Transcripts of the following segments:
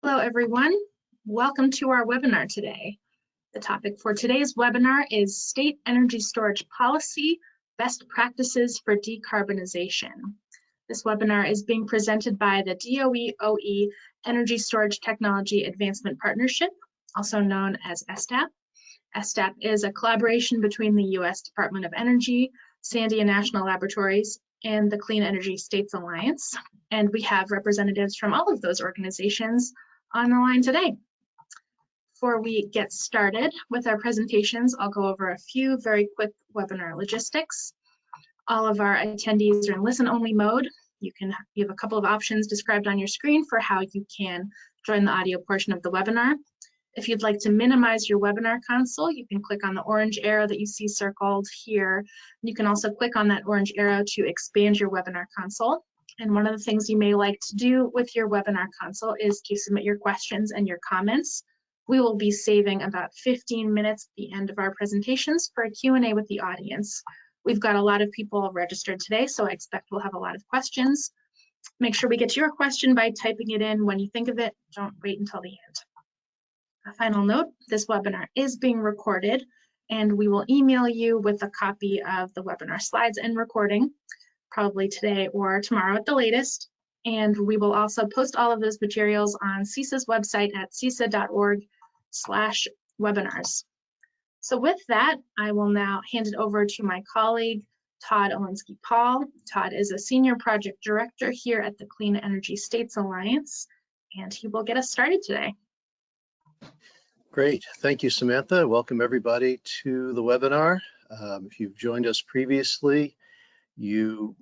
Hello, everyone. Welcome to our webinar today. The topic for today's webinar is State Energy Storage Policy, Best Practices for Decarbonization. This webinar is being presented by the DOE-OE Energy Storage Technology Advancement Partnership, also known as ESTAP. ESTAP is a collaboration between the U.S. Department of Energy, Sandia National Laboratories, and the Clean Energy States Alliance. And we have representatives from all of those organizations on the line today. Before we get started with our presentations, I'll go over a few very quick webinar logistics. All of our attendees are in listen-only mode. You have a couple of options described on your screen for how you can join the audio portion of the webinar. If you'd like to minimize your webinar console, you can click on the orange arrow that you see circled here. You can also click on that orange arrow to expand your webinar console. And one of the things you may like to do with your webinar console is to submit your questions and your comments. We will be saving about 15 minutes at the end of our presentations for a Q&A with the audience. We've got a lot of people registered today, so I expect we'll have a lot of questions. Make sure we get to your question by typing it in when you think of it. Don't wait until the end. A final note, this webinar is being recorded, and we will email you with a copy of the webinar slides and recording, probably today or tomorrow at the latest. And we will also post all of those materials on CESA's website at cesa.org/webinars. So with that, I will now hand it over to my colleague, Todd Olinsky-Paul. Todd is a Senior Project Director here at the Clean Energy States Alliance, and he will get us started today. Great, thank you, Samantha. Welcome everybody to the webinar. If you've joined us previously, you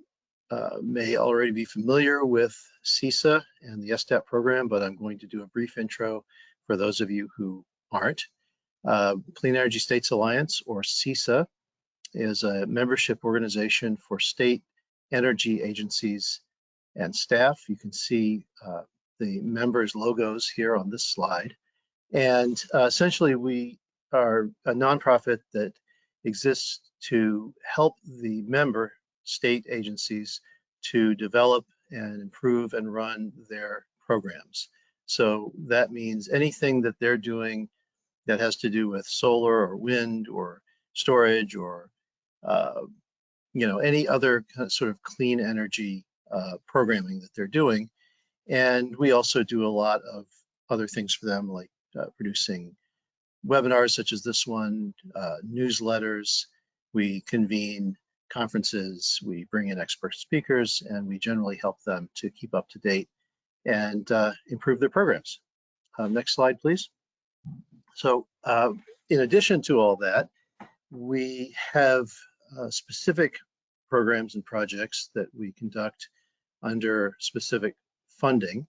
may already be familiar with CESA and the ESTAP program, but I'm going to do a brief intro for those of you who aren't. Clean Energy States Alliance, or CESA, is a membership organization for state energy agencies and staff. You can see the members' logos here on this slide. And essentially, we are a nonprofit that exists to help the member state agencies to develop and improve and run their programs. So that means anything that they're doing that has to do with solar or wind or storage or any other sort of clean energy programming that they're doing. And we also do a lot of other things for them, like producing webinars such as this one, newsletters. We convene conferences, we bring in expert speakers, and we generally help them to keep up to date and improve their programs. Next slide, please. So in addition to all that, we have specific programs and projects that we conduct under specific funding.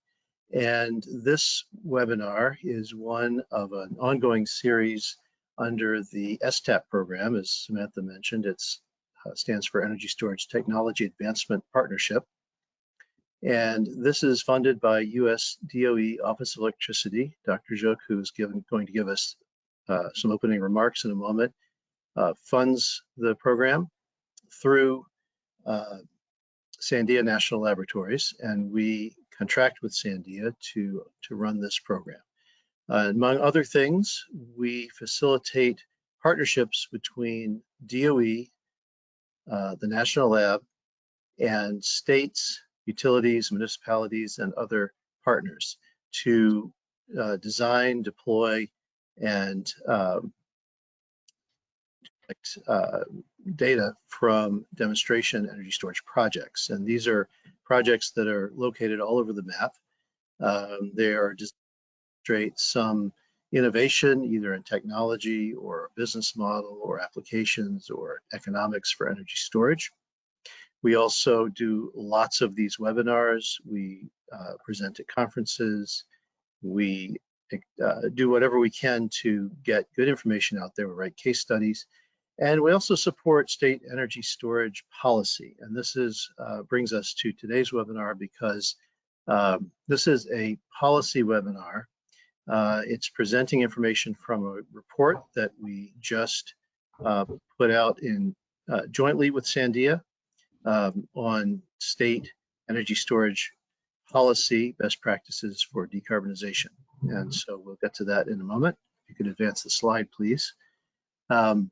And this webinar is one of an ongoing series under the ESTAP program. As Samantha mentioned, it stands for Energy Storage Technology Advancement Partnership. And this is funded by U.S. DOE Office of Electricity. Dr. Gyuk, who's going to give us some opening remarks in a moment, funds the program through Sandia National Laboratories, and we contract with Sandia to run this program. Among other things, we facilitate partnerships between DOE, the National Lab, and states, utilities, municipalities, and other partners to design, deploy, and collect data from demonstration energy storage projects. And these are projects that are located all over the map. They are just demonstrate some innovation, either in technology or business model or applications or economics for energy storage. We also do lots of these webinars. We present at conferences. We do whatever we can to get good information out there. We write case studies. And we also support state energy storage policy. And this brings us to today's webinar because this is a policy webinar. It's presenting information from a report that we just put out jointly with Sandia on state energy storage policy best practices for decarbonization. And so we'll get to that in a moment. If you could advance the slide, please. I'm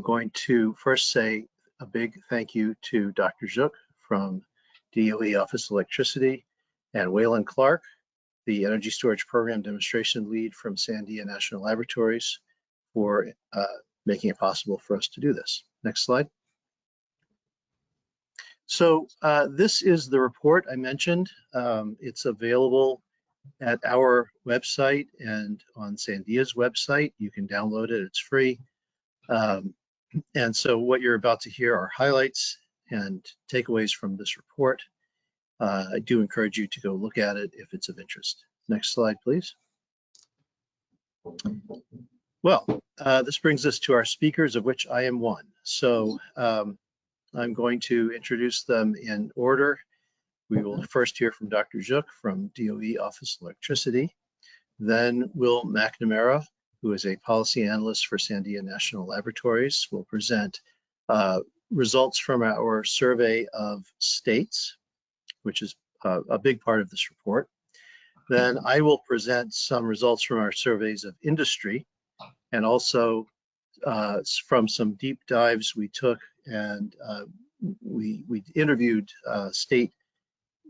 going to first say a big thank you to Dr. Gyuk from DOE Office of Electricity and Waylon Clark, the Energy Storage Program Demonstration Lead from Sandia National Laboratories, for making it possible for us to do this. Next slide. So this is the report I mentioned. It's available at our website and on Sandia's website. You can download it, it's free. And so what you're about to hear are highlights and takeaways from this report. I do encourage you to go look at it if it's of interest. Next slide, please. Well, this brings us to our speakers, of which I am one. So I'm going to introduce them in order. We will first hear from Dr. Gyuk from DOE Office of Electricity. Then Will McNamara, who is a policy analyst for Sandia National Laboratories, will present results from our survey of states, which is a big part of this report. Then I will present some results from our surveys of industry, and also from some deep dives we took, and we interviewed state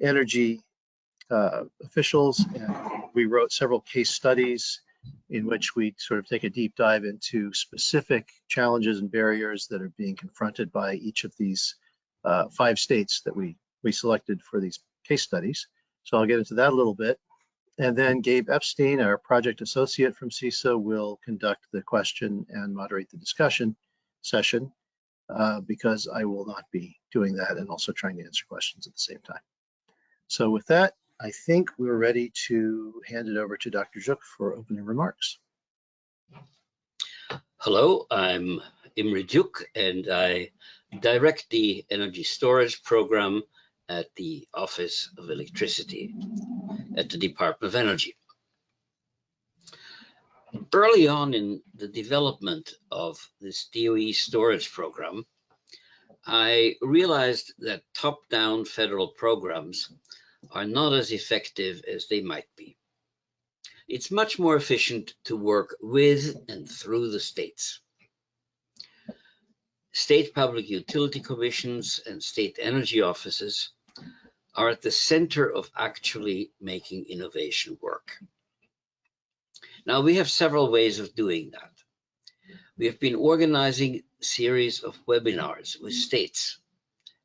energy officials, and we wrote several case studies in which we sort of take a deep dive into specific challenges and barriers that are being confronted by each of these 5 states that we selected for these case studies. So I'll get into that a little bit. And then Gabe Epstein, our project associate from CESA, will conduct the question and moderate the discussion session because I will not be doing that and also trying to answer questions at the same time. So with that, I think we're ready to hand it over to Dr. Gyuk for opening remarks. Hello, I'm Imre Gyuk, and I direct the energy storage program at the Office of Electricity at the Department of Energy. Early on in the development of this DOE storage program, I realized that top-down federal programs are not as effective as they might be. It's much more efficient to work with and through the states. State public utility commissions and state energy offices are at the center of actually making innovation work. Now, we have several ways of doing that. We have been organizing a series of webinars with states,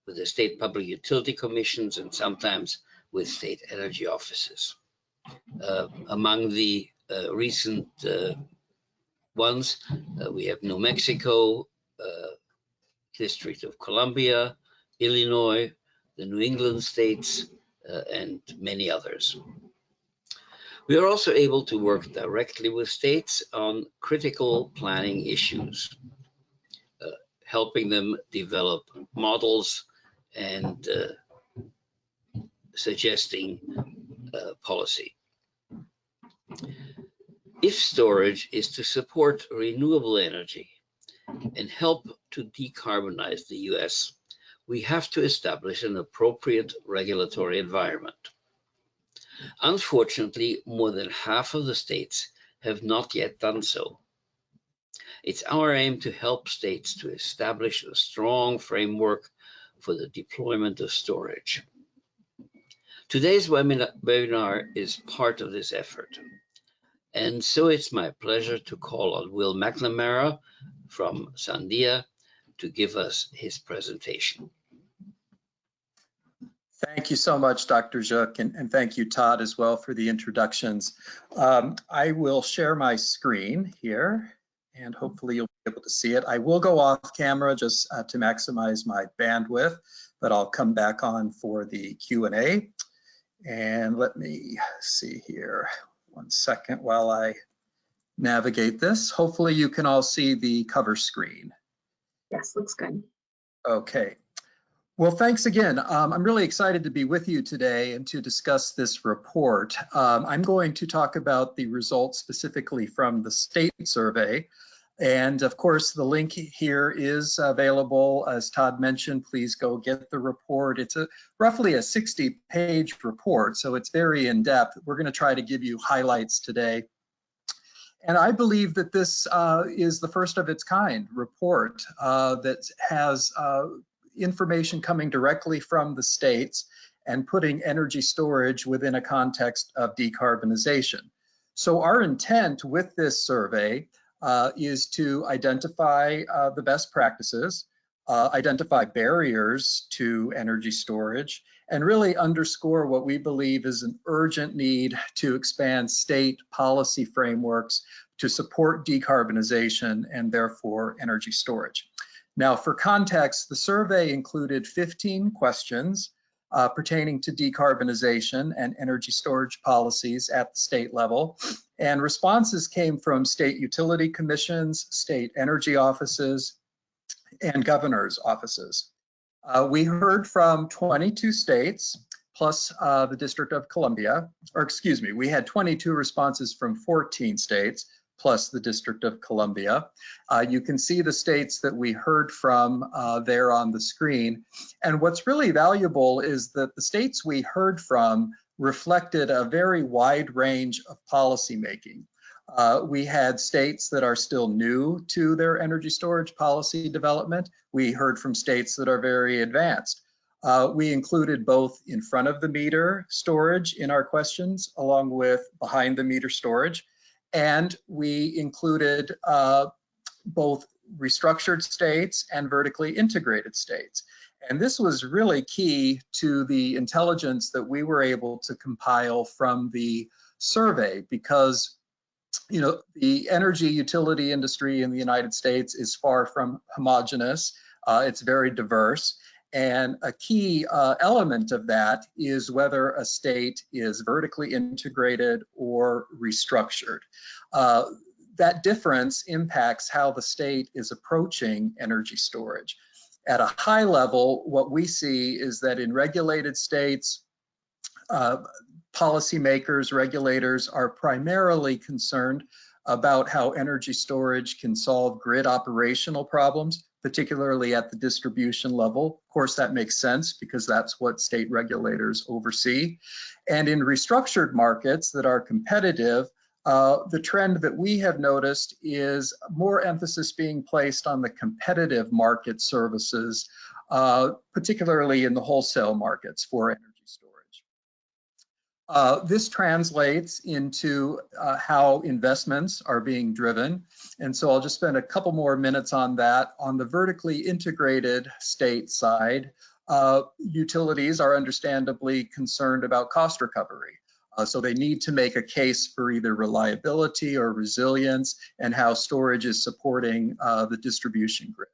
with the state public utility commissions, and sometimes with state energy offices. Among the recent ones, we have New Mexico, District of Columbia, Illinois, the New England states, and many others. We are also able to work directly with states on critical planning issues, helping them develop models and suggesting policy. If storage is to support renewable energy and help to decarbonize the US, we have to establish an appropriate regulatory environment. Unfortunately, more than half of the states have not yet done so. It's our aim to help states to establish a strong framework for the deployment of storage. Today's webinar is part of this effort. And so it's my pleasure to call on Will McNamara from Sandia to give us his presentation. Thank you so much, Dr. Gyuk, and thank you, Todd, as well for the introductions. I will share my screen here, and hopefully you'll be able to see it. I will go off camera just to maximize my bandwidth, but I'll come back on for the Q&A. And let me see here. 1 second while I navigate this. Hopefully you can all see the cover screen. Yes, looks good. Okay. Well, thanks again. I'm really excited to be with you today and to discuss this report. I'm going to talk about the results specifically from the state survey. And of course, the link here is available. As Todd mentioned, please go get the report. It's roughly a 60-page report, so it's very in-depth. We're going to try to give you highlights today. And I believe that this is the first of its kind report that has information coming directly from the states and putting energy storage within a context of decarbonization. So our intent with this survey is to identify the best practices, identify barriers to energy storage, and really underscore what we believe is an urgent need to expand state policy frameworks to support decarbonization and therefore energy storage. Now, for context, the survey included 15 questions pertaining to decarbonization and energy storage policies at the state level. And responses came from state utility commissions, state energy offices, and governor's offices. We heard from 22 states, plus the District of Columbia, or excuse me, we had 22 responses from 14 states, plus the District of Columbia. You can see the states that we heard from there on the screen. And what's really valuable is that the states we heard from reflected a very wide range of policymaking. We had states that are still new to their energy storage policy development. We heard from states that are very advanced. We included both in front of the meter storage in our questions, along with behind the meter storage. And we included both restructured states and vertically integrated states. And this was really key to the intelligence that we were able to compile from the survey, because the energy utility industry in the United States is far from homogeneous. It's very diverse. And a key element of that is whether a state is vertically integrated or restructured. That difference impacts how the state is approaching energy storage. At a high level, what we see is that in regulated states, policymakers, regulators are primarily concerned about how energy storage can solve grid operational problems, particularly at the distribution level. Of course, that makes sense because that's what state regulators oversee. And in restructured markets that are competitive, the trend that we have noticed is more emphasis being placed on the competitive market services, particularly in the wholesale markets for energy storage. This translates into how investments are being driven. And so I'll just spend a couple more minutes on that. On the vertically integrated state side, utilities are understandably concerned about cost recovery. So they need to make a case for either reliability or resilience and how storage is supporting the distribution grid.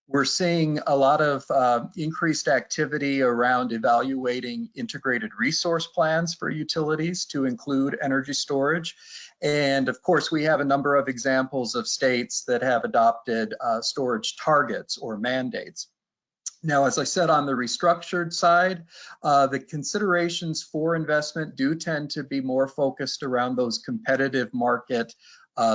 We're seeing a lot of increased activity around evaluating integrated resource plans for utilities to include energy storage. And of course, we have a number of examples of states that have adopted storage targets or mandates. Now, as I said, on the restructured side, the considerations for investment do tend to be more focused around those competitive market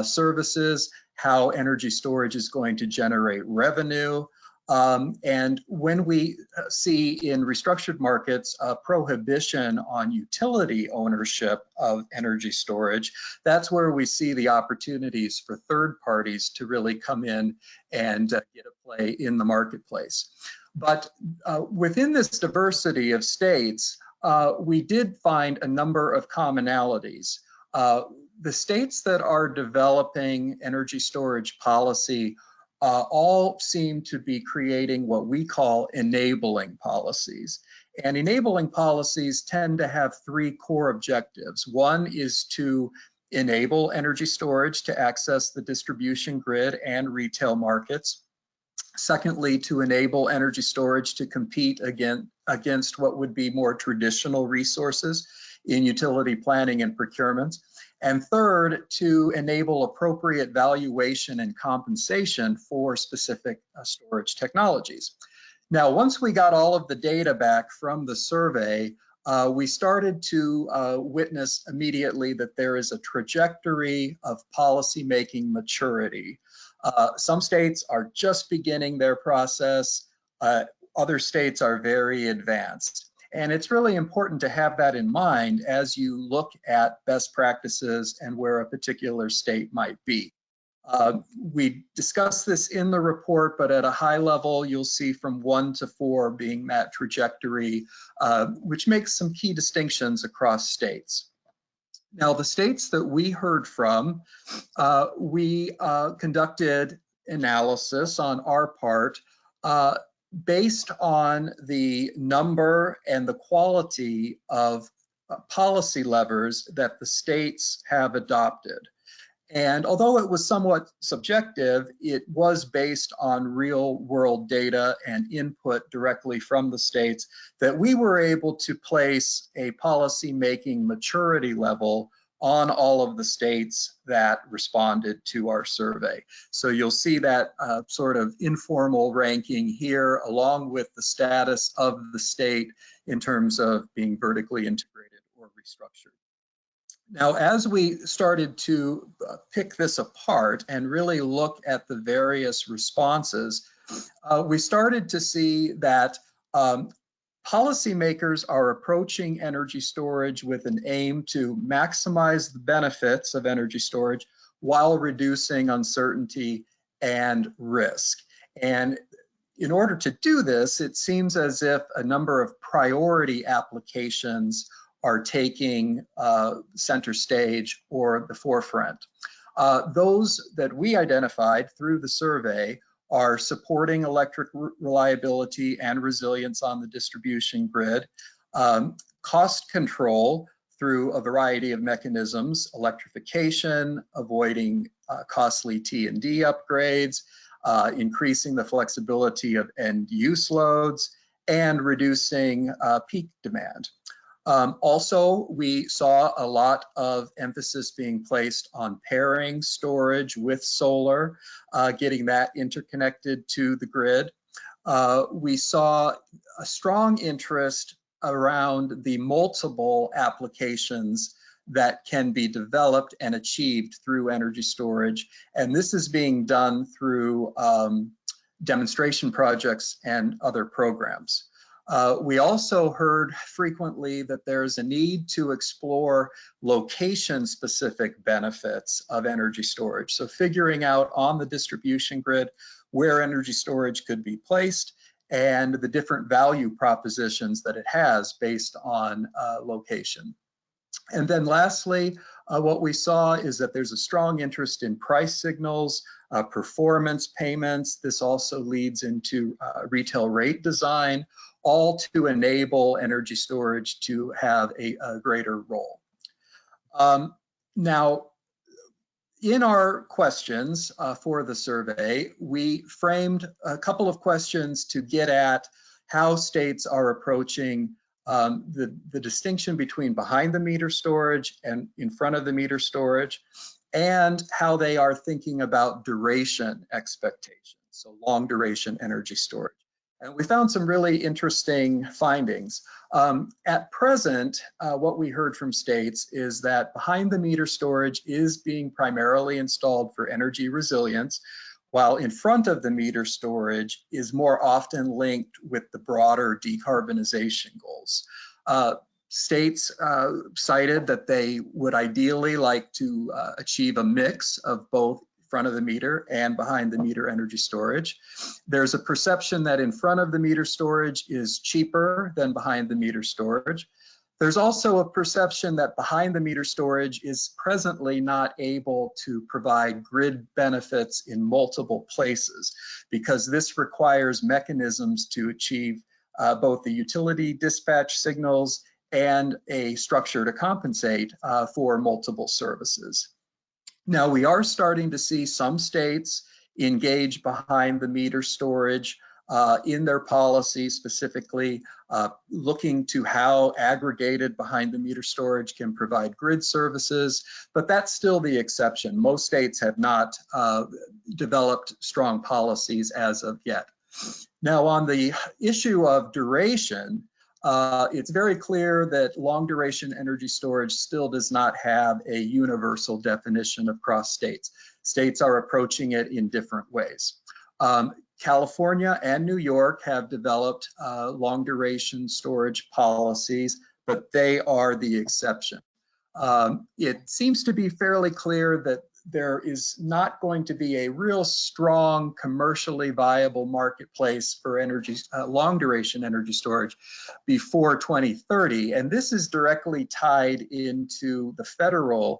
services, how energy storage is going to generate revenue. And when we see in restructured markets a prohibition on utility ownership of energy storage, that's where we see the opportunities for third parties to really come in and get a play in the marketplace. But within this diversity of states, we did find a number of commonalities. The states that are developing energy storage policy all seem to be creating what we call enabling policies. And enabling policies tend to have three core objectives. One is to enable energy storage to access the distribution grid and retail markets. Secondly, to enable energy storage to compete against what would be more traditional resources in utility planning and procurement. And third, to enable appropriate valuation and compensation for specific storage technologies. Now, once we got all of the data back from the survey, we started to witness immediately that there is a trajectory of policymaking maturity. Some states are just beginning their process. Other states are very advanced. And it's really important to have that in mind as you look at best practices and where a particular state might be. We discussed this in the report, but at a high level, you'll see from 1 to 4 being that trajectory, which makes some key distinctions across states. Now, the states that we heard from, we conducted analysis on our part based on the number and the quality of policy levers that the states have adopted. And although it was somewhat subjective, it was based on real world data and input directly from the states that we were able to place a policy making maturity level on all of the states that responded to our survey. So you'll see that sort of informal ranking here, along with the status of the state in terms of being vertically integrated or restructured. Now, as we started to pick this apart and really look at the various responses, we started to see that policymakers are approaching energy storage with an aim to maximize the benefits of energy storage while reducing uncertainty and risk. And in order to do this, it seems as if a number of priority applications are taking center stage or the forefront. Those that we identified through the survey are supporting electric reliability and resilience on the distribution grid, cost control through a variety of mechanisms, electrification, avoiding costly T&D upgrades, increasing the flexibility of end use loads, and reducing peak demand. Also, we saw a lot of emphasis being placed on pairing storage with solar, getting that interconnected to the grid. We saw a strong interest around the multiple applications that can be developed and achieved through energy storage. And this is being done through demonstration projects and other programs. We also heard frequently that there's a need to explore location-specific benefits of energy storage. So figuring out on the distribution grid where energy storage could be placed and the different value propositions that it has based on location. And then lastly, what we saw is that there's a strong interest in price signals, performance payments. This also leads into retail rate design, all to enable energy storage to have a greater role. Now, in our questions for the survey, we framed a couple of questions to get at how states are approaching the distinction between behind the meter storage and in front of the meter storage, and how they are thinking about duration expectations, so long duration energy storage. And we found some really interesting findings. At present, what we heard from states is that behind the meter storage is being primarily installed for energy resilience, while in front of the meter storage is more often linked with the broader decarbonization goals. States cited that they would ideally like to achieve a mix of both front of the meter and behind the meter energy storage. There's a perception that in front of the meter storage is cheaper than behind the meter storage. There's also a perception that behind the meter storage is presently not able to provide grid benefits in multiple places, because this requires mechanisms to achieve both the utility dispatch signals and a structure to compensate for multiple services. Now, we are starting to see some states engage behind the meter storage in their policy, specifically looking to how aggregated behind the meter storage can provide grid services, but that's still the exception. Most states have not developed strong policies as of yet. Now, on the issue of duration, it's very clear that long duration energy storage still does not have a universal definition across states. States are approaching it in different ways. California and New York have developed long duration storage policies, but they are the exception. It seems to be fairly clear that there is not going to be a real strong commercially viable marketplace for energy, long duration energy storage before 2030. And this is directly tied into the federal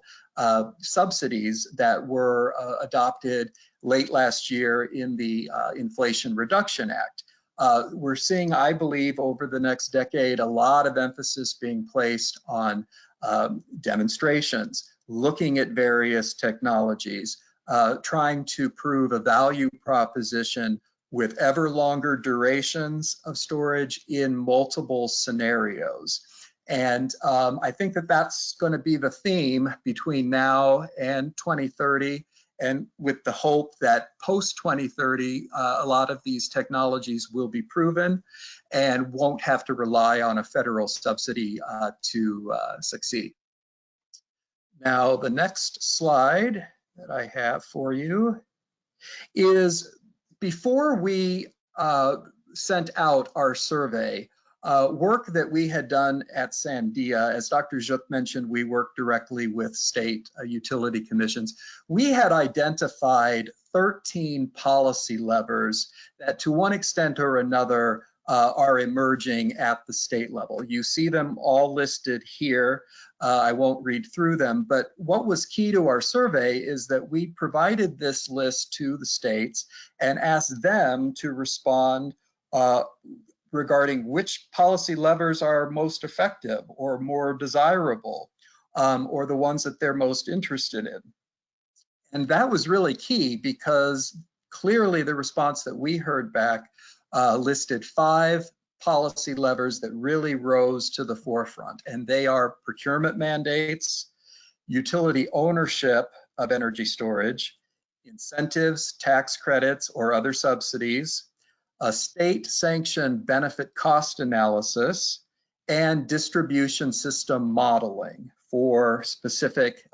subsidies that were adopted late last year in the Inflation Reduction Act. We're seeing, I believe, over the next decade, a lot of emphasis being placed on demonstrations, looking at various technologies, trying to prove a value proposition with ever longer durations of storage in multiple scenarios. And I think that that's going to be the theme between now and 2030, and with the hope that post 2030, a lot of these technologies will be proven and won't have to rely on a federal subsidy to succeed. Now, the next slide that I have for you is before we sent out our survey, work that we had done at Sandia. As Dr. Gyuk mentioned, we work directly with state utility commissions. We had identified 13 policy levers that to one extent or another are emerging at the state level. You see them all listed here. I won't read through them, but what was key to our survey is that we provided this list to the states and asked them to respond regarding which policy levers are most effective or more desirable, or the ones that they're most interested in. And that was really key because clearly the response that we heard back listed 5 policy levers that really rose to the forefront, and they are procurement mandates, utility ownership of energy storage, incentives, tax credits, or other subsidies, a state-sanctioned benefit cost analysis, and distribution system modeling for specific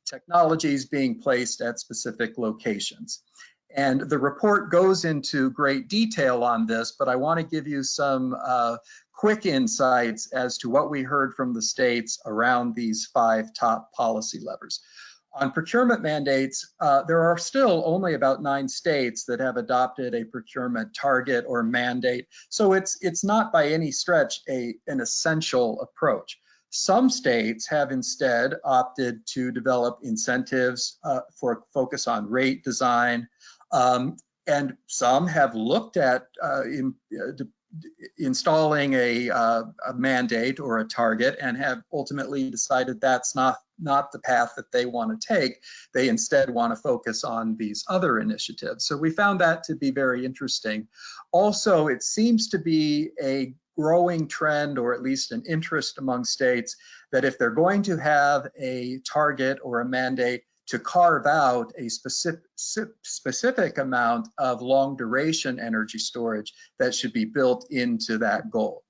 technologies being placed at specific locations. And the report goes into great detail on this, but I want to give you some quick insights as to what we heard from the states around these 5 top policy levers. On procurement mandates, there are still only about 9 states that have adopted a procurement target or mandate, so it's not by any stretch an essential approach. Some states have instead opted to develop incentives for focus on rate design, and some have looked at installing a mandate or a target and have ultimately decided that's not the path that they want to take. They instead want to focus on these other initiatives. So we found that to be very interesting. Also, it seems to be a growing trend, or at least an interest among states, that if they're going to have a target or a mandate, to carve out a specific amount of long duration energy storage that should be built into that goal.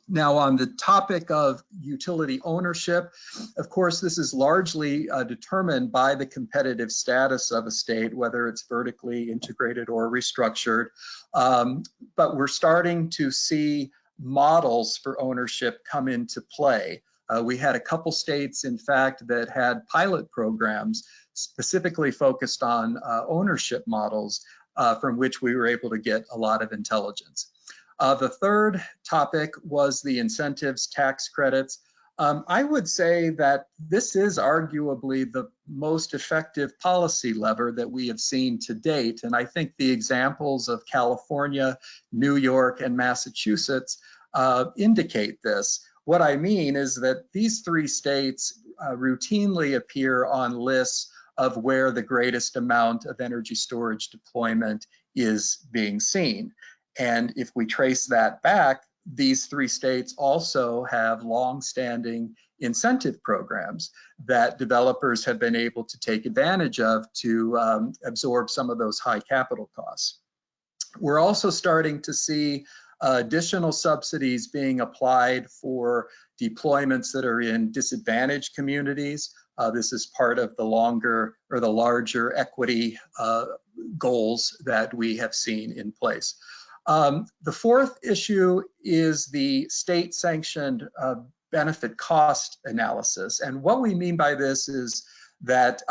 Now, on the topic of utility ownership, of course, this is largely determined by the competitive status of a state, whether it's vertically integrated or restructured. But we're starting to see models for ownership come into play. We had a couple states, in fact, that had pilot programs specifically focused on ownership models from which we were able to get a lot of intelligence. The third topic was the incentives, tax credits. I would say that this is arguably the most effective policy lever that we have seen to date. And I think the examples of California, New York, and Massachusetts indicate this. What I mean is that these 3 states routinely appear on lists of where the greatest amount of energy storage deployment is being seen. And if we trace that back, these 3 states also have long-standing incentive programs that developers have been able to take advantage of to absorb some of those high capital costs. We're also starting to see additional subsidies being applied for deployments that are in disadvantaged communities. This is part of the larger equity goals that we have seen in place. The fourth issue is the state-sanctioned benefit cost analysis. And what we mean by this is that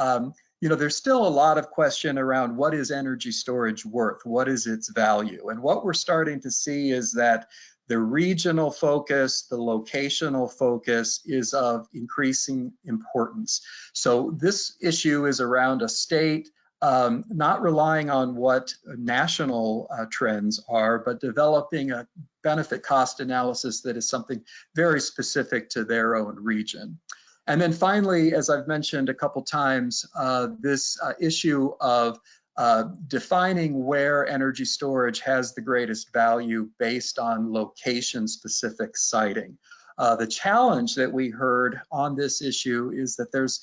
there's still a lot of question around what is energy storage worth? What is its value? And what we're starting to see is that the regional focus, the locational focus is of increasing importance. So this issue is around a state not relying on what national trends are, but developing a benefit cost analysis that is something very specific to their own region. And then finally, as I've mentioned a couple times, this issue of defining where energy storage has the greatest value based on location-specific siting. The challenge that we heard on this issue is that there's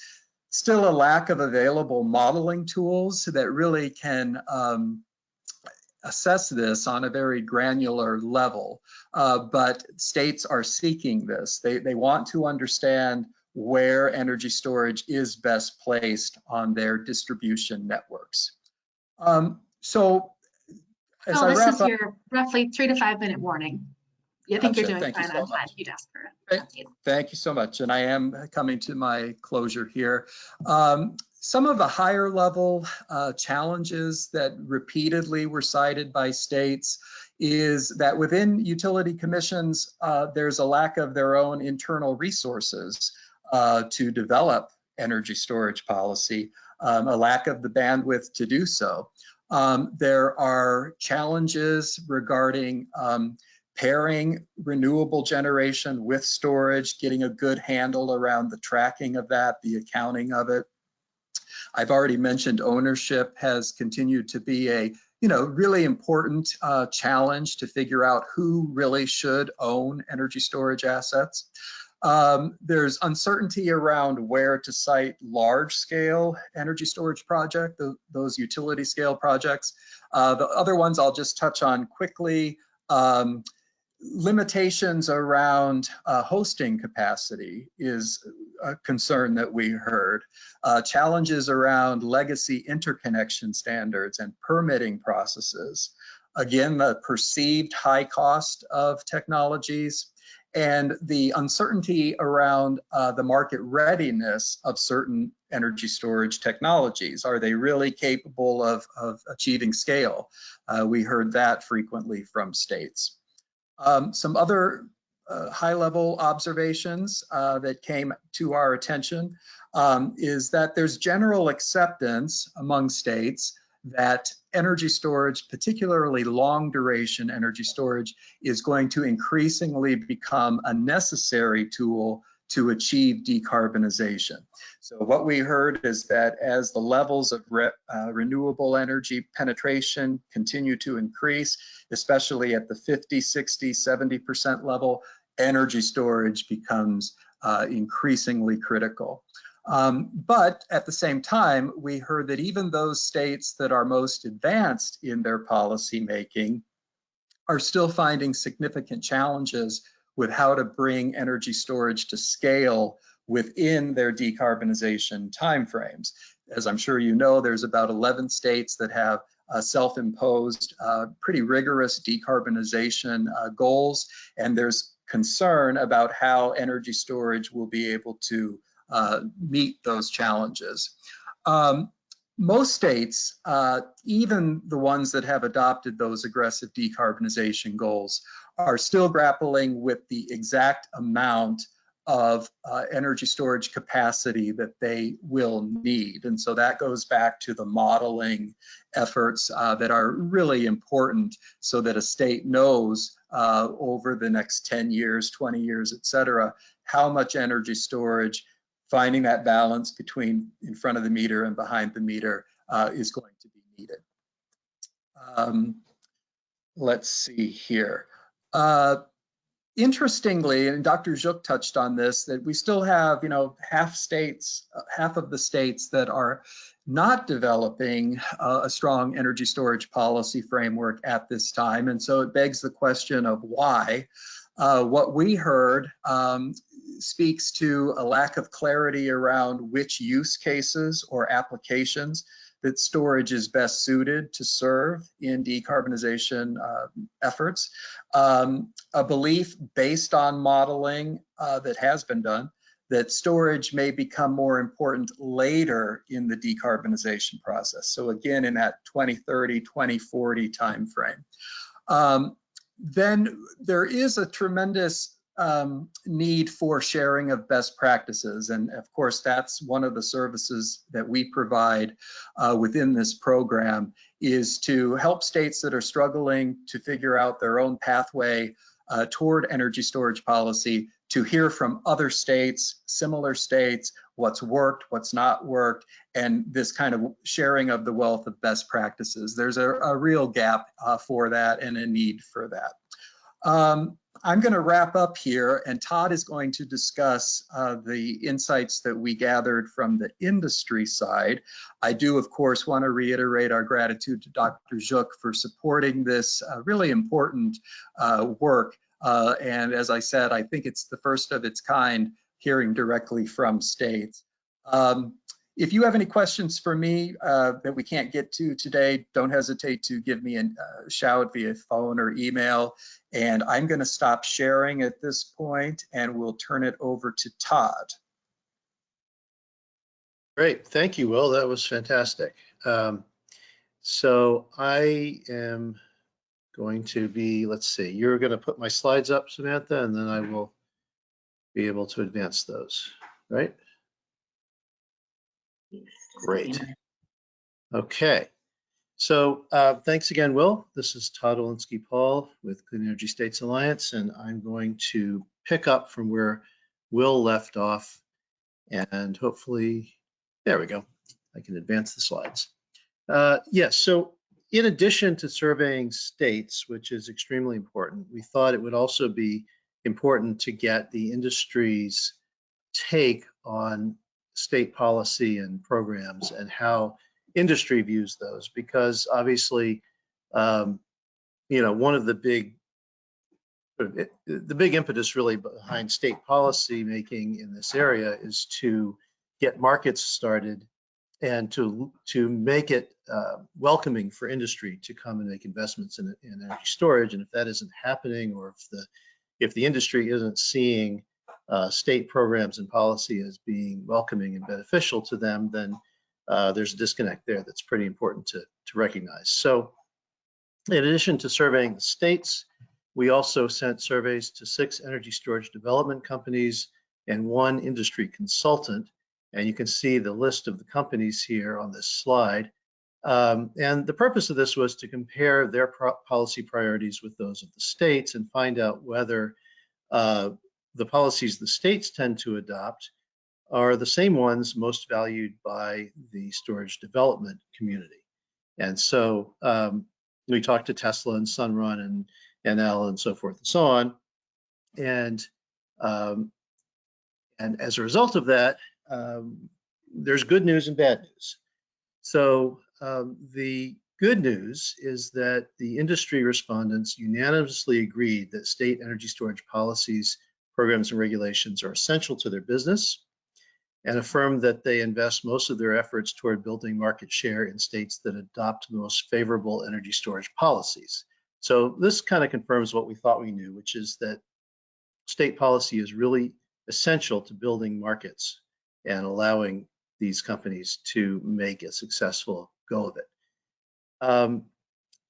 still a lack of available modeling tools that really can assess this on a very granular level. But states are seeking this. They want to understand where energy storage is best placed on their distribution networks. So as I this wrap is up, your roughly 3 to 5 minute warning. I think you're doing fine on time. You'd ask for it. Thank you so much. And I am coming to my closure here. Some of the higher level challenges that repeatedly were cited by states is that within utility commissions, there's a lack of their own internal resources to develop energy storage policy, a lack of the bandwidth to do so. There are challenges regarding pairing renewable generation with storage, getting a good handle around the tracking of that, the accounting of it. I've already mentioned ownership has continued to be a really important challenge to figure out who really should own energy storage assets. There's uncertainty around where to site large-scale energy storage project, those utility-scale projects. The other ones I'll just touch on quickly. Limitations around hosting capacity is a concern that we heard. Challenges around legacy interconnection standards and permitting processes. Again, the perceived high cost of technologies and the uncertainty around the market readiness of certain energy storage technologies. Are they really capable of achieving scale? We heard that frequently from states. Some other high-level observations that came to our attention is that there's general acceptance among states that energy storage, particularly long-duration energy storage, is going to increasingly become a necessary tool to achieve decarbonization. So what we heard is that as the levels of renewable energy penetration continue to increase, especially at the 50, 60, 70% level, energy storage becomes increasingly critical. But at the same time, we heard that even those states that are most advanced in their policy making are still finding significant challenges with how to bring energy storage to scale within their decarbonization timeframes. As I'm sure you know, there's about 11 states that have self-imposed, pretty rigorous decarbonization goals, and there's concern about how energy storage will be able to meet those challenges. Most states, even the ones that have adopted those aggressive decarbonization goals, are still grappling with the exact amount of energy storage capacity that they will need. And so that goes back to the modeling efforts that are really important so that a state knows over the next 10 years, 20 years, et cetera, how much energy storage, finding that balance between in front of the meter and behind the meter is going to be needed. Let's see here. Interestingly, and Dr. Gyuk touched on this, that we still have, half of the states that are not developing a strong energy storage policy framework at this time. And so it begs the question of why. What we heard speaks to a lack of clarity around which use cases or applications that storage is best suited to serve in decarbonization efforts. A belief based on modeling that has been done that storage may become more important later in the decarbonization process. So again, in that 2030, 2040 timeframe. Then there is a tremendous need for sharing of best practices. And of course, that's one of the services that we provide within this program, is to help states that are struggling to figure out their own pathway toward energy storage policy, to hear from other states, similar states, what's worked, what's not worked, and this kind of sharing of the wealth of best practices. There's a real gap for that and a need for that. I'm going to wrap up here, and Todd is going to discuss the insights that we gathered from the industry side. I do, of course, want to reiterate our gratitude to Dr. Gyuk for supporting this really important work. And as I said, I think it's the first of its kind, hearing directly from states. If you have any questions for me that we can't get to today, don't hesitate to give me a shout via phone or email. And I'm going to stop sharing at this point, and we'll turn it over to Todd. Great, thank you, Will. That was fantastic. So I am going to be, let's see, you're going to put my slides up, Samantha, and then I will be able to advance those, right? Great. Okay. So thanks again, Will. This is Todd Olinsky-Paul with Clean Energy States Alliance, and I'm going to pick up from where Will left off, and hopefully, there we go. I can advance the slides. Yes, so in addition to surveying states, which is extremely important, we thought it would also be important to get the industry's take on state policy and programs and how industry views those, because obviously, one of the big impetus really behind state policy making in this area is to get markets started and to make it welcoming for industry to come and make investments in energy storage. And if that isn't happening, or if the industry isn't seeing state programs and policy as being welcoming and beneficial to them, then there's a disconnect there that's pretty important to recognize. So in addition to surveying the states, we also sent surveys to 6 energy storage development companies and 1 industry consultant. And you can see the list of the companies here on this slide. And the purpose of this was to compare their policy priorities with those of the states and find out whether the policies the states tend to adopt are the same ones most valued by the storage development community. And so we talked to Tesla and Sunrun and NL and so forth and so on. And as a result of that, there's good news and bad news. So the good news is that the industry respondents unanimously agreed that state energy storage policies, programs, and regulations are essential to their business, and affirmed that they invest most of their efforts toward building market share in states that adopt the most favorable energy storage policies. So this kind of confirms what we thought we knew, which is that state policy is really essential to building markets and allowing these companies to make a successful go of it.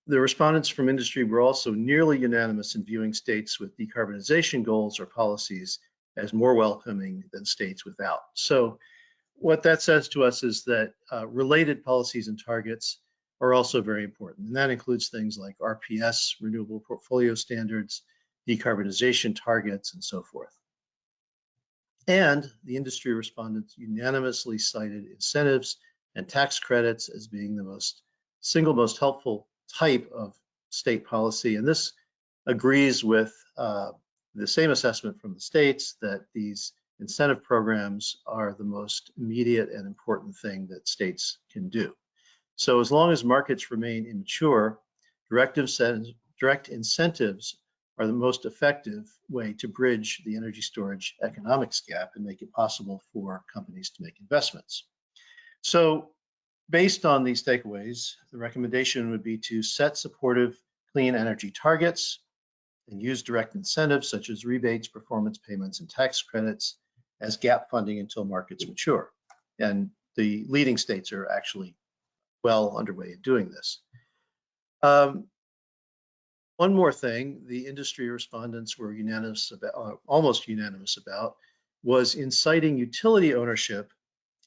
The respondents from industry were also nearly unanimous in viewing states with decarbonization goals or policies as more welcoming than states without. So what that says to us is that related policies and targets are also very important. And that includes things like RPS, renewable portfolio standards, decarbonization targets, and so forth. And the industry respondents unanimously cited incentives and tax credits as being the single most helpful type of state policy. And this agrees with the same assessment from the states that these incentive programs are the most immediate and important thing that states can do. So as long as markets remain immature, direct incentives are the most effective way to bridge the energy storage economics gap and make it possible for companies to make investments. So based on these takeaways, the recommendation would be to set supportive clean energy targets and use direct incentives such as rebates, performance payments, and tax credits as gap funding until markets mature. And the leading states are actually well underway in doing this. One more thing the industry respondents were unanimous about, almost unanimous about, was inciting utility ownership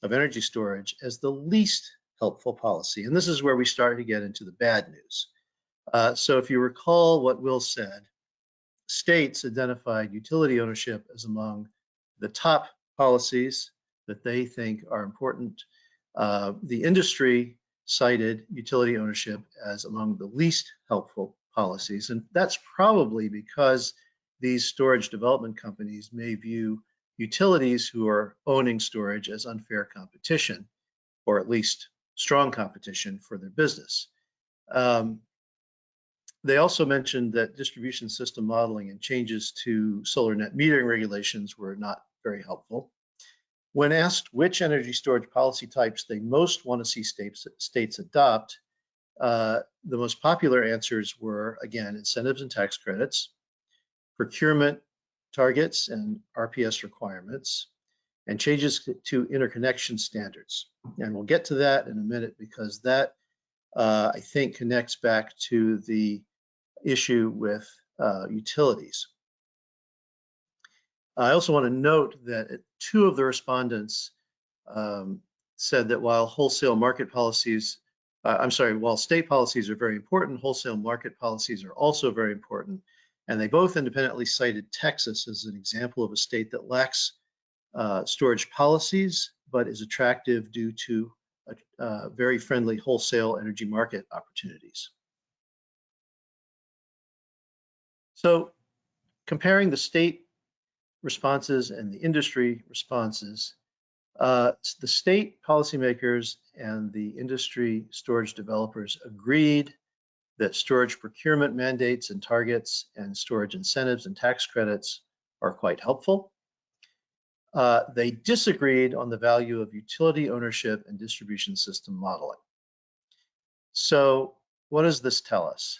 of energy storage as the least helpful policy. And this is where we start to get into the bad news. So if you recall what Will said, states identified utility ownership as among the top policies that they think are important. The industry cited utility ownership as among the least helpful policies. And that's probably because these storage development companies may view utilities who are owning storage as unfair competition, or at least strong competition for their business. They also mentioned that distribution system modeling and changes to solar net metering regulations were not very helpful. When asked which energy storage policy types they most want to see states adopt, the most popular answers were, again, incentives and tax credits, procurement targets and RPS requirements, and changes to interconnection standards. And we'll get to that in a minute because that, I think, connects back to the issue with utilities. I also want to note that two of the respondents said that while wholesale market policies, while state policies are very important, wholesale market policies are also very important. And they both independently cited Texas as an example of a state that lacks storage policies, but is attractive due to very friendly wholesale energy market opportunities. So comparing the state responses and the industry responses, the state policymakers and the industry storage developers agreed that storage procurement mandates and targets and storage incentives and tax credits are quite helpful. They disagreed on the value of utility ownership and distribution system modeling. So what does this tell us?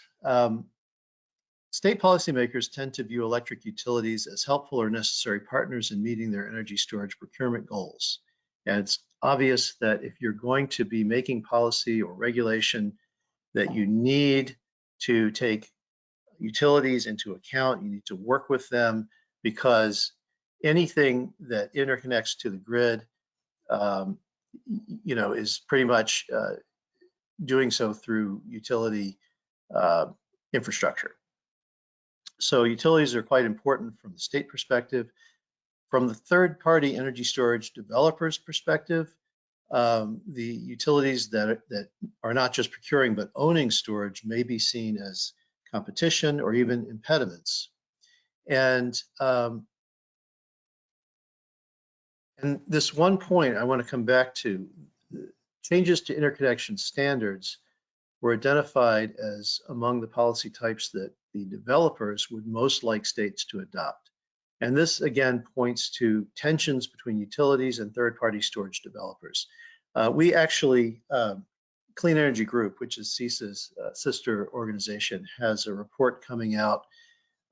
State policymakers tend to view electric utilities as helpful or necessary partners in meeting their energy storage procurement goals. And it's obvious that if you're going to be making policy or regulation, that you need to take utilities into account, you need to work with them, because anything that interconnects to the grid, is pretty much doing so through utility infrastructure. So utilities are quite important from the state perspective. From the third-party energy storage developers' perspective, the utilities that are not just procuring but owning storage may be seen as competition or even impediments. And this one point I want to come back to, changes to interconnection standards were identified as among the policy types that the developers would most like states to adopt. And this again points to tensions between utilities and third-party storage developers. We actually, Clean Energy Group, which is CESA's sister organization, has a report coming out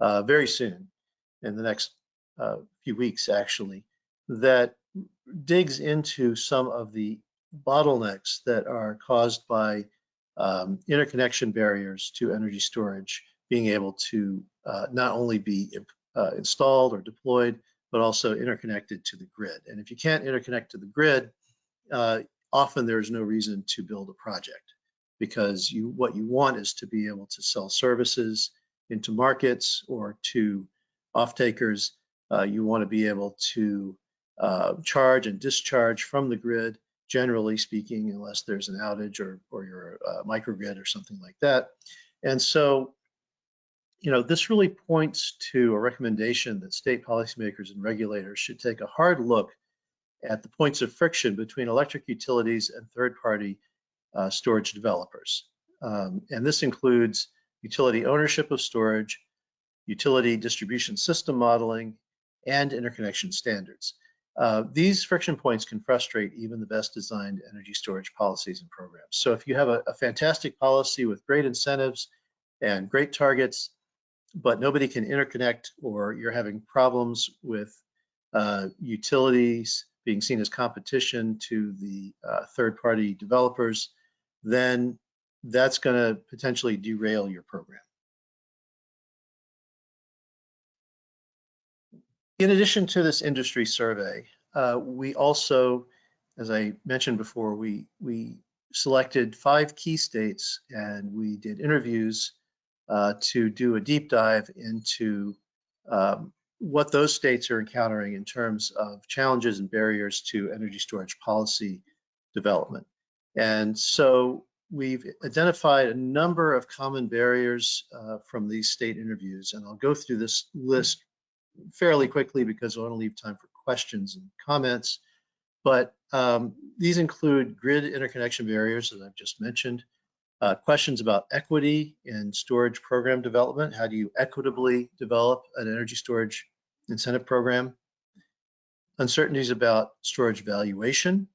very soon, in the next few weeks actually, that digs into some of the bottlenecks that are caused by interconnection barriers to energy storage being able to not only be installed or deployed, but also interconnected to the grid. And if you can't interconnect to the grid, often there's no reason to build a project, because what you want is to be able to sell services into markets or to off-takers. You want to be able to charge and discharge from the grid, generally speaking, unless there's an outage or you're a microgrid or something like that. And so this really points to a recommendation that state policymakers and regulators should take a hard look at the points of friction between electric utilities and third-party storage developers. And this includes utility ownership of storage, utility distribution system modeling, and interconnection standards. These friction points can frustrate even the best designed energy storage policies and programs. So if you have a fantastic policy with great incentives and great targets, but nobody can interconnect, or you're having problems with utilities being seen as competition to the third-party developers, then that's going to potentially derail your program. In addition to this industry survey, we also, as I mentioned before, we selected 5 key states and we did interviews to do a deep dive into what those states are encountering in terms of challenges and barriers to energy storage policy development. And so we've identified a number of common barriers from these state interviews, and I'll go through this list fairly quickly because I want to leave time for questions and comments. But these include grid interconnection barriers, as I've just mentioned, questions about equity in storage program development. How do you equitably develop an energy storage incentive program? Uncertainties about storage valuation,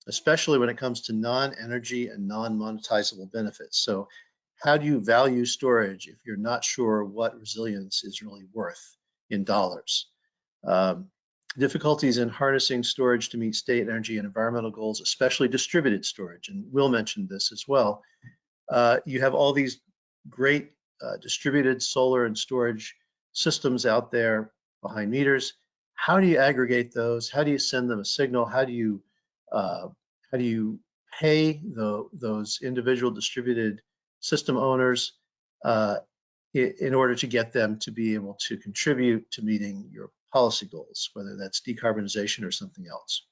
especially when it comes to non-energy and non-monetizable benefits. So how do you value storage if you're not sure what resilience is really worth in dollars? Difficulties in harnessing storage to meet state energy and environmental goals, especially distributed storage, and Will mentioned this as well. You have all these great distributed solar and storage systems out there behind meters. How do you aggregate those? How do you send them a signal? How do you pay those individual distributed system owners in order to get them to be able to contribute to meeting your policy goals, whether that's decarbonization or something else?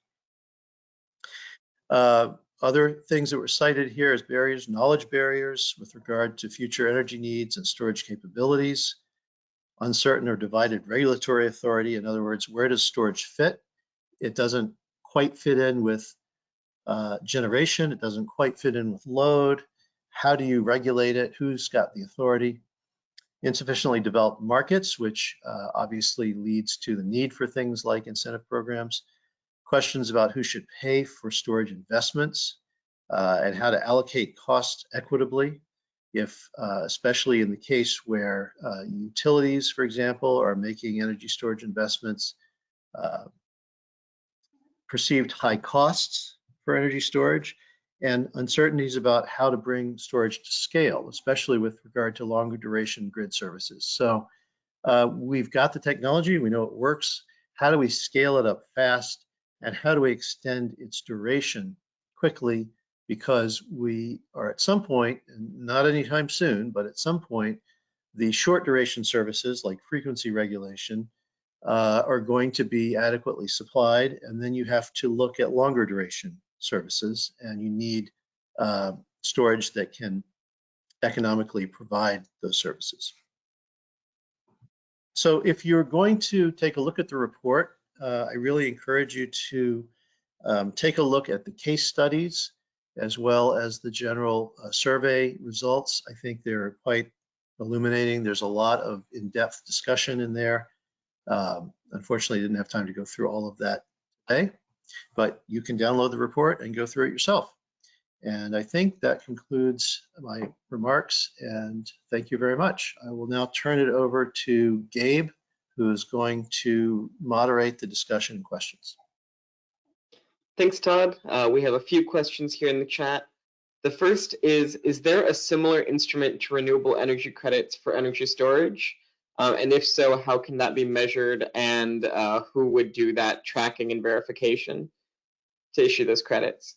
Other things that were cited here as barriers, knowledge barriers with regard to future energy needs and storage capabilities, uncertain or divided regulatory authority. In other words, where does storage fit? It doesn't quite fit in with generation. It doesn't quite fit in with load. How do you regulate it? Who's got the authority? Insufficiently developed markets, which obviously leads to the need for things like incentive programs. Questions about who should pay for storage investments and how to allocate costs equitably, if especially in the case where utilities, for example, are making energy storage investments, perceived high costs for energy storage, and uncertainties about how to bring storage to scale, especially with regard to longer duration grid services. So we've got the technology, we know it works. How do we scale it up fast? And how do we extend its duration quickly? Because we are at some point, not anytime soon, but at some point, the short duration services like frequency regulation are going to be adequately supplied. And then you have to look at longer duration services, and you need storage that can economically provide those services. So if you're going to take a look at the report, I really encourage you to take a look at the case studies as well as the general survey results. I think they're quite illuminating. There's a lot of in-depth discussion in there. Unfortunately, I didn't have time to go through all of that today, but you can download the report and go through it yourself. And I think that concludes my remarks, and thank you very much. I will now turn it over to Gabe, who is going to moderate the discussion and questions. Thanks, Todd. We have a few questions here in the chat. The first is there a similar instrument to renewable energy credits for energy storage? And if so, how can that be measured, and who would do that tracking and verification to issue those credits?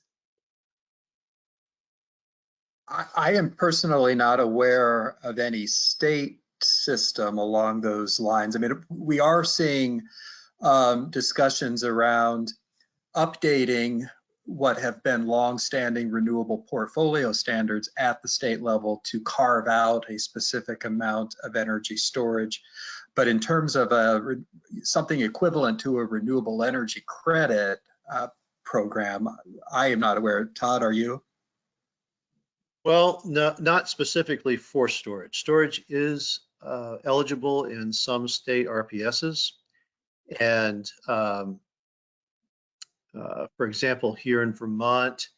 I am personally not aware of any state system along those lines. I mean, we are seeing discussions around updating what have been long-standing renewable portfolio standards at the state level to carve out a specific amount of energy storage. But in terms of something equivalent to a renewable energy credit program, I am not aware. Todd, are you? Well, no, not specifically for storage. Storage is eligible in some state RPSs. And for example, here in Vermont,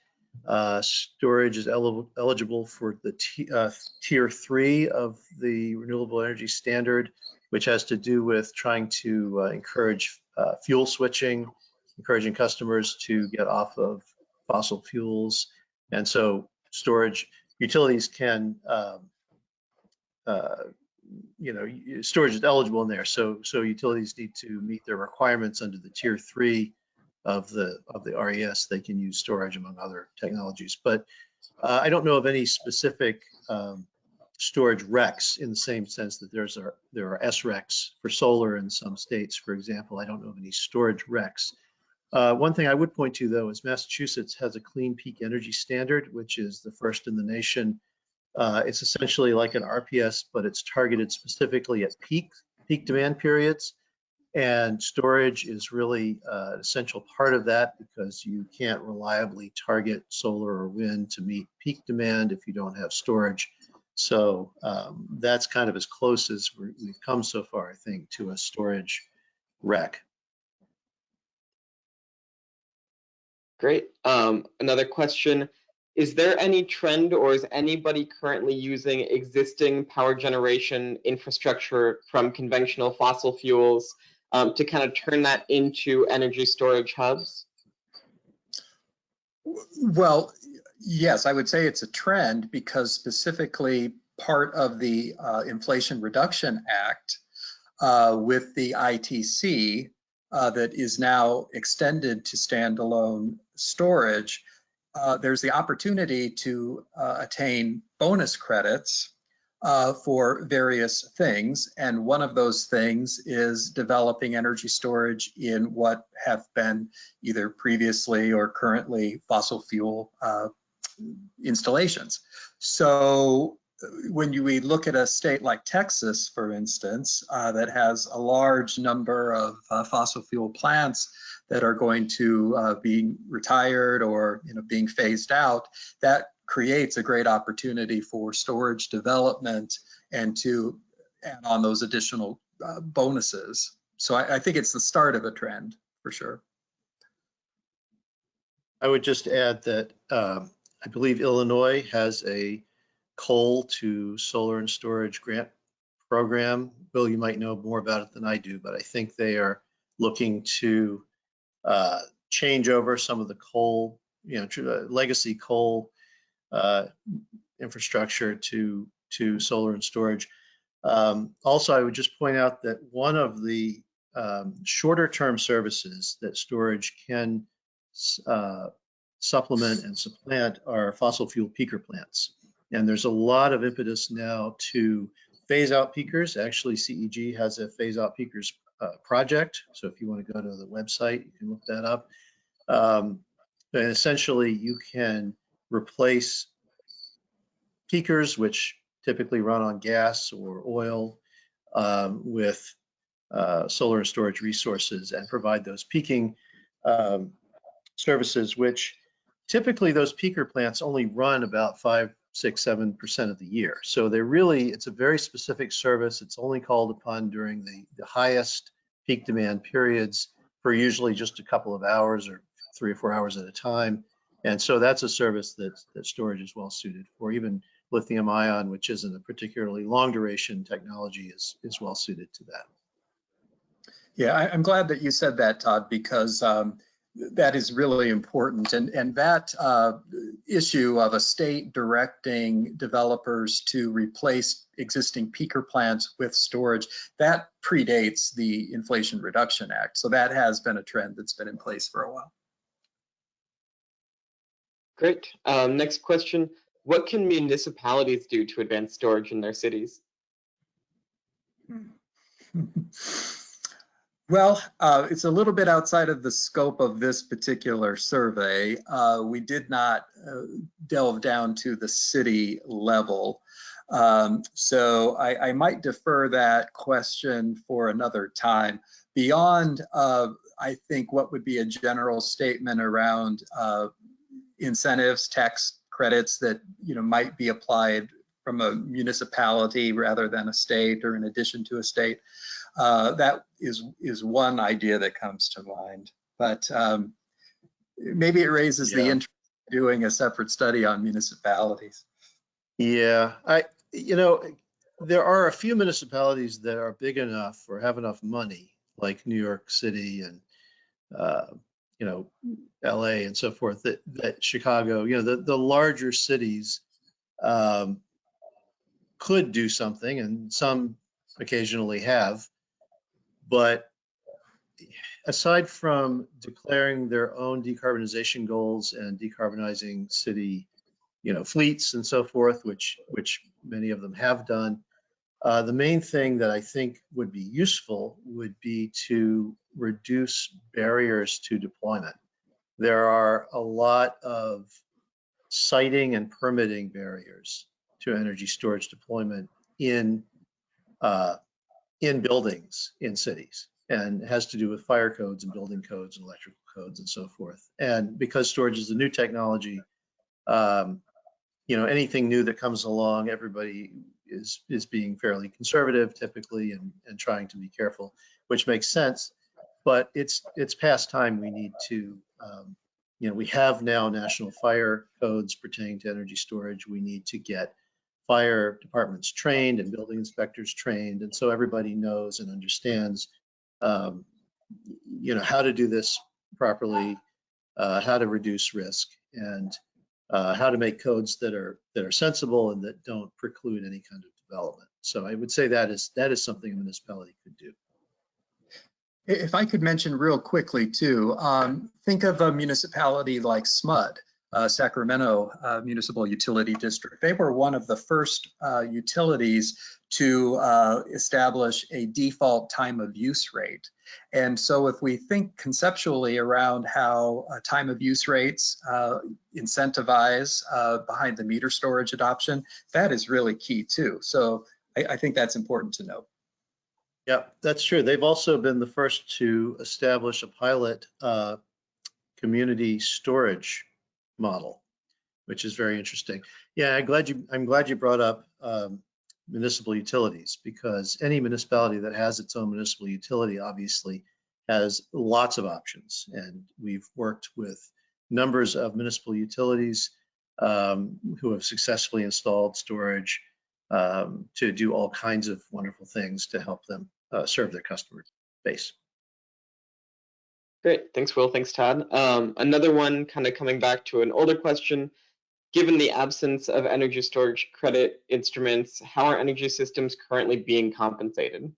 storage is eligible for the tier 3 of the renewable energy standard, which has to do with trying to encourage fuel switching, encouraging customers to get off of fossil fuels. And so storage utilities can, storage is eligible in there. So utilities need to meet their requirements under the tier 3 of the RES. They can use storage among other technologies, but I don't know of any specific storage RECs in the same sense that there are SRECs for solar in some states, for example. I don't know of any storage RECs. One thing I would point to, though, is Massachusetts has a clean peak energy standard, which is the first in the nation. It's essentially like an RPS, but it's targeted specifically at peak demand periods. And storage is really an essential part of that, because you can't reliably target solar or wind to meet peak demand if you don't have storage. So that's kind of as close as we've come so far, I think, to a storage REC. Great. Another question. Is there any trend, or is anybody currently using existing power generation infrastructure from conventional fossil fuels to kind of turn that into energy storage hubs? Well, yes, I would say it's a trend, because specifically part of the Inflation Reduction Act with the ITC that is now extended to standalone storage, there's the opportunity to attain bonus credits for various things. And one of those things is developing energy storage in what have been either previously or currently fossil fuel installations. So when we look at a state like Texas, for instance, that has a large number of fossil fuel plants that are going to be retired or being phased out, that creates a great opportunity for storage development and to add on those additional bonuses. So I think it's the start of a trend for sure. I would just add that I believe Illinois has a coal to solar and storage grant program. Bill, you might know more about it than I do, but I think they are looking to change over some of the coal, legacy coal infrastructure to solar and storage. Also, I would just point out that one of the shorter term services that storage can supplement and supplant are fossil fuel peaker plants. And there's a lot of impetus now to phase out peakers. Actually, CEG has a phase out peakers project. So if you want to go to the website, you can look that up. And essentially, you can replace peakers, which typically run on gas or oil, with solar and storage resources, and provide those peaking services, which typically those peaker plants only run about 5, 6, 7% of the year. So it's a very specific service. It's only called upon during the highest peak demand periods for usually just a couple of hours or 3 or 4 hours at a time. And so that's a service that storage is well suited for. Even lithium ion, which isn't a particularly long duration technology, is well suited to that. Yeah, I'm glad that you said that, Todd, because that is really important. And that issue of a state directing developers to replace existing peaker plants with storage, that predates the Inflation Reduction Act. So that has been a trend that's been in place for a while. Great. Next question. What can municipalities do to advance storage in their cities? Well, it's a little bit outside of the scope of this particular survey. We did not delve down to the city level. So I might defer that question for another time. Beyond, I think, what would be a general statement around incentives, tax credits that might be applied from a municipality rather than a state or in addition to a state. That is one idea that comes to mind, but maybe it raises the interest in doing a separate study on municipalities. Yeah, there are a few municipalities that are big enough or have enough money, like New York City and LA and so forth, that Chicago, the larger cities could do something, and some occasionally have. But aside from declaring their own decarbonization goals and decarbonizing city, fleets and so forth, which many of them have done, the main thing that I think would be useful would be to reduce barriers to deployment. There are a lot of siting and permitting barriers to energy storage deployment in buildings in cities, and it has to do with fire codes and building codes and electrical codes and so forth. And because storage is a new technology, anything new that comes along, everybody is being fairly conservative typically and trying to be careful, which makes sense. But it's past time. We need to, we have now national fire codes pertaining to energy storage. We need to get fire departments trained and building inspectors trained, and so everybody knows and understands, how to do this properly, how to reduce risk, and how to make codes that are sensible and that don't preclude any kind of development. So I would say that is something a municipality could do. If I could mention real quickly too, think of a municipality like SMUD, Sacramento Municipal Utility District. They were one of the first utilities to establish a default time of use rate. And so if we think conceptually around how time of use rates incentivize behind the meter storage adoption, that is really key too. So I think that's important to note. Yeah, that's true. They've also been the first to establish a pilot community storage model, which is very interesting. Yeah, I'm glad you brought up municipal utilities, because any municipality that has its own municipal utility obviously has lots of options, and we've worked with numbers of municipal utilities who have successfully installed storage to do all kinds of wonderful things to help them serve their customer base. Great, thanks Will, thanks Todd. Another one kind of coming back to an older question. Given the absence of energy storage credit instruments, how are energy systems currently being compensated?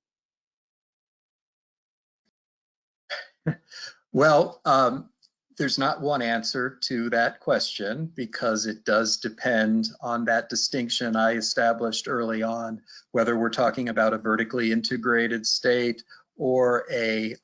Well, there's not one answer to that question, because it does depend on that distinction I established early on, whether we're talking about a vertically integrated state or a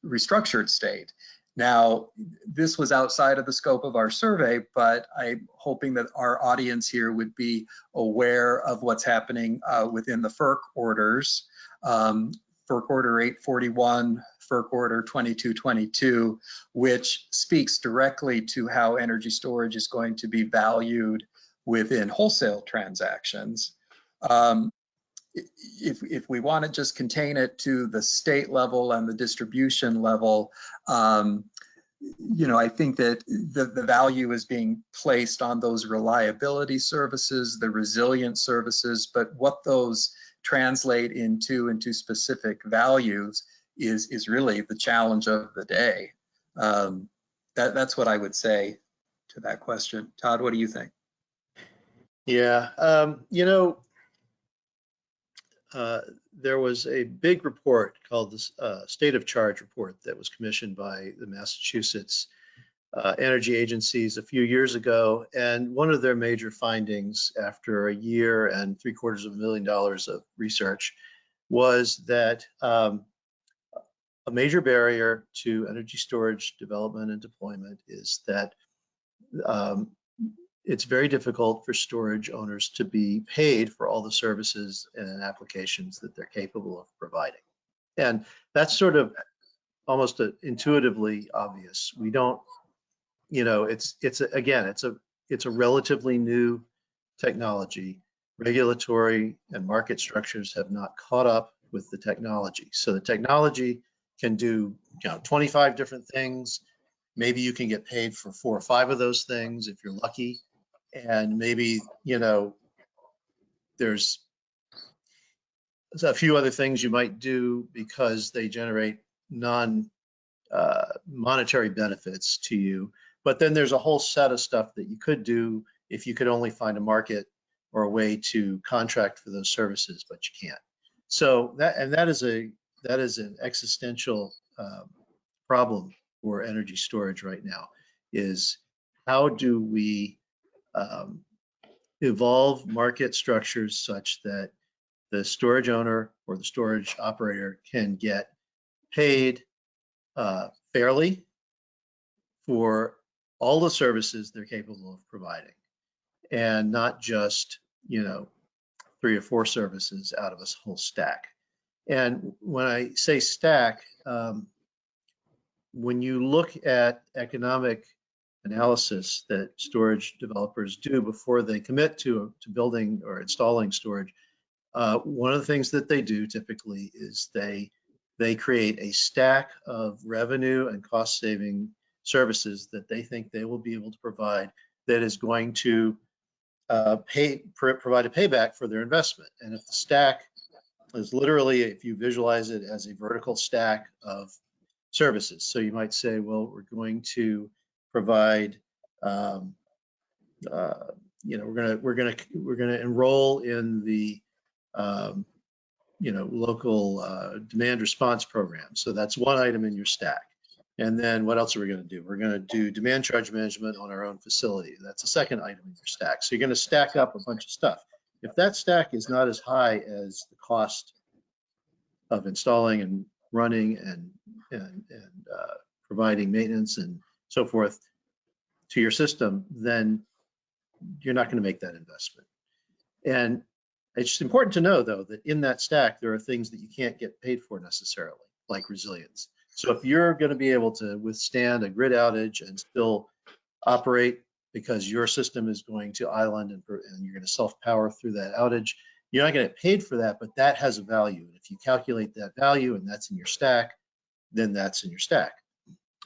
restructured state. Now, this was outside of the scope of our survey, but I'm hoping that our audience here would be aware of what's happening within the FERC orders. FERC Order 841, FERC Order 2222, which speaks directly to how energy storage is going to be valued within wholesale transactions. If we want to just contain it to the state level and the distribution level, I think that the value is being placed on those reliability services, the resilient services, but what those translate into specific values is really the challenge of the day. That's what I would say to that question. Todd, what do you think? Yeah, there was a big report called the State of Charge report that was commissioned by the Massachusetts energy agencies a few years ago. And one of their major findings after a year and $750,000 of research was that a major barrier to energy storage development and deployment is that it's very difficult for storage owners to be paid for all the services and applications that they're capable of providing. And that's sort of almost intuitively obvious. We don't, you know, it's a relatively new technology. Regulatory and market structures have not caught up with the technology. So the technology can do, 25 different things. Maybe you can get paid for 4 or 5 of those things if you're lucky. And maybe, there's a few other things you might do because they generate non-monetary benefits to you. But then there's a whole set of stuff that you could do if you could only find a market or a way to contract for those services, but you can't. So that is an existential problem for energy storage right now, is how do we evolve market structures such that the storage owner or the storage operator can get paid fairly for all the services they're capable of providing, and not just 3 or 4 services out of a whole stack. And when I say stack, when you look at economic analysis that storage developers do before they commit to building or installing storage, one of the things that they do typically is they create a stack of revenue and cost saving services that they think they will be able to provide that is going to provide a payback for their investment. And if the stack is literally, if you visualize it as a vertical stack of services, so you might say, well, we're going to provide, we're going to enroll in the local demand response program. So that's one item in your stack. And then what else are we going to do? We're going to do demand charge management on our own facility. That's a second item in your stack. So you're going to stack up a bunch of stuff. If that stack is not as high as the cost of installing and running and providing maintenance and so forth to your system, then you're not going to make that investment. And it's important to know, though, that in that stack, there are things that you can't get paid for necessarily, like resilience. So if you're going to be able to withstand a grid outage and still operate because your system is going to island and you're going to self-power through that outage, you're not going to get paid for that, but that has a value. And if you calculate that value and that's in your stack, then that's in your stack.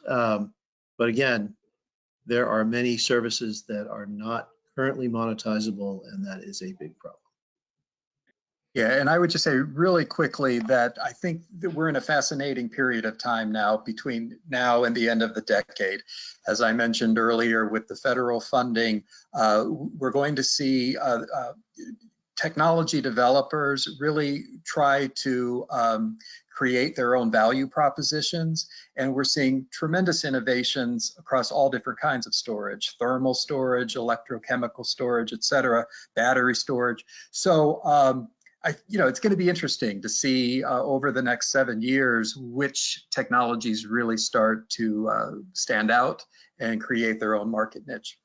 But again, there are many services that are not currently monetizable, and that is a big problem. Yeah, and I would just say really quickly that I think that we're in a fascinating period of time now between now and the end of the decade. As I mentioned earlier, with the federal funding, we're going to see technology developers really try to create their own value propositions. And we're seeing tremendous innovations across all different kinds of storage: thermal storage, electrochemical storage, et cetera, battery storage. So, it's going to be interesting to see over the next 7 years which technologies really start to stand out and create their own market niche.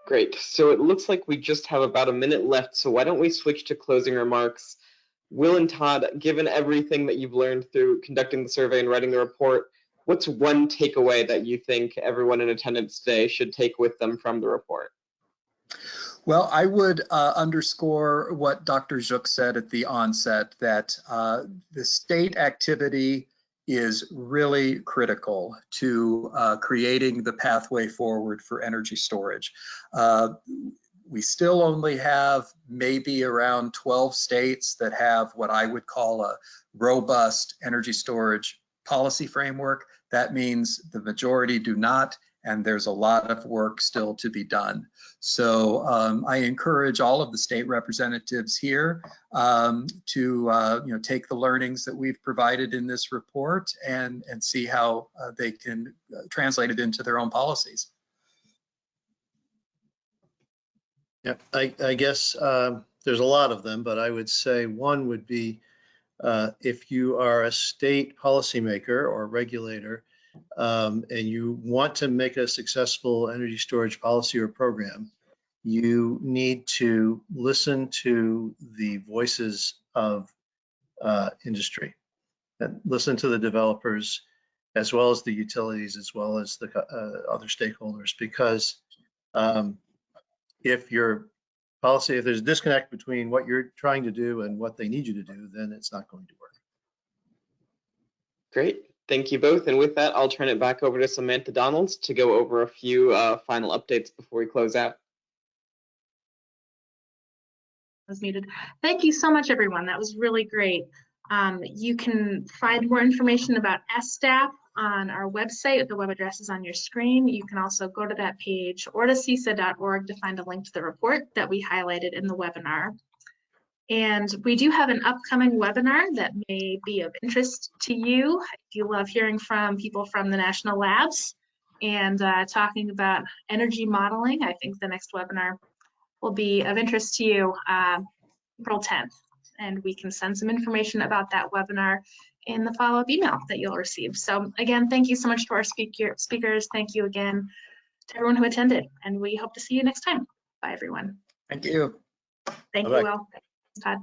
Great. So it looks like we just have about a minute left. So why don't we switch to closing remarks? Will and Todd, given everything that you've learned through conducting the survey and writing the report, what's one takeaway that you think everyone in attendance today should take with them from the report? Well, I would underscore what Dr. Gyuk said at the onset, that the state activity is really critical to creating the pathway forward for energy storage. We still only have maybe around 12 states that have what I would call a robust energy storage policy framework. That means the majority do not, and there's a lot of work still to be done. So I encourage all of the state representatives here to take the learnings that we've provided in this report and see how they can translate it into their own policies. Yeah, I guess there's a lot of them, but I would say one would be If you are a state policymaker or regulator and you want to make a successful energy storage policy or program, you need to listen to the voices of industry and listen to the developers as well as the utilities, as well as the other stakeholders, because if your policy, if there's a disconnect between what you're trying to do and what they need you to do, then it's not going to work. Great. Thank you both. And with that, I'll turn it back over to Samantha Donalds to go over a few final updates before we close out. Was muted. Thank you so much, everyone. That was really great. You can find more information about SDAP on our website. The web address is on your screen. You can also go to that page or to CESA.org to find a link to the report that we highlighted in the webinar. And we do have an upcoming webinar that may be of interest to you. If you love hearing from people from the national labs and talking about energy modeling, I think the next webinar will be of interest to you, April 10th. And we can send some information about that webinar in the follow-up email that you'll receive. So again, thank you so much to our speakers. Thank you again to everyone who attended, and we hope to see you next time. Bye, everyone. Thank you. Thank Bye-bye. you all. Todd.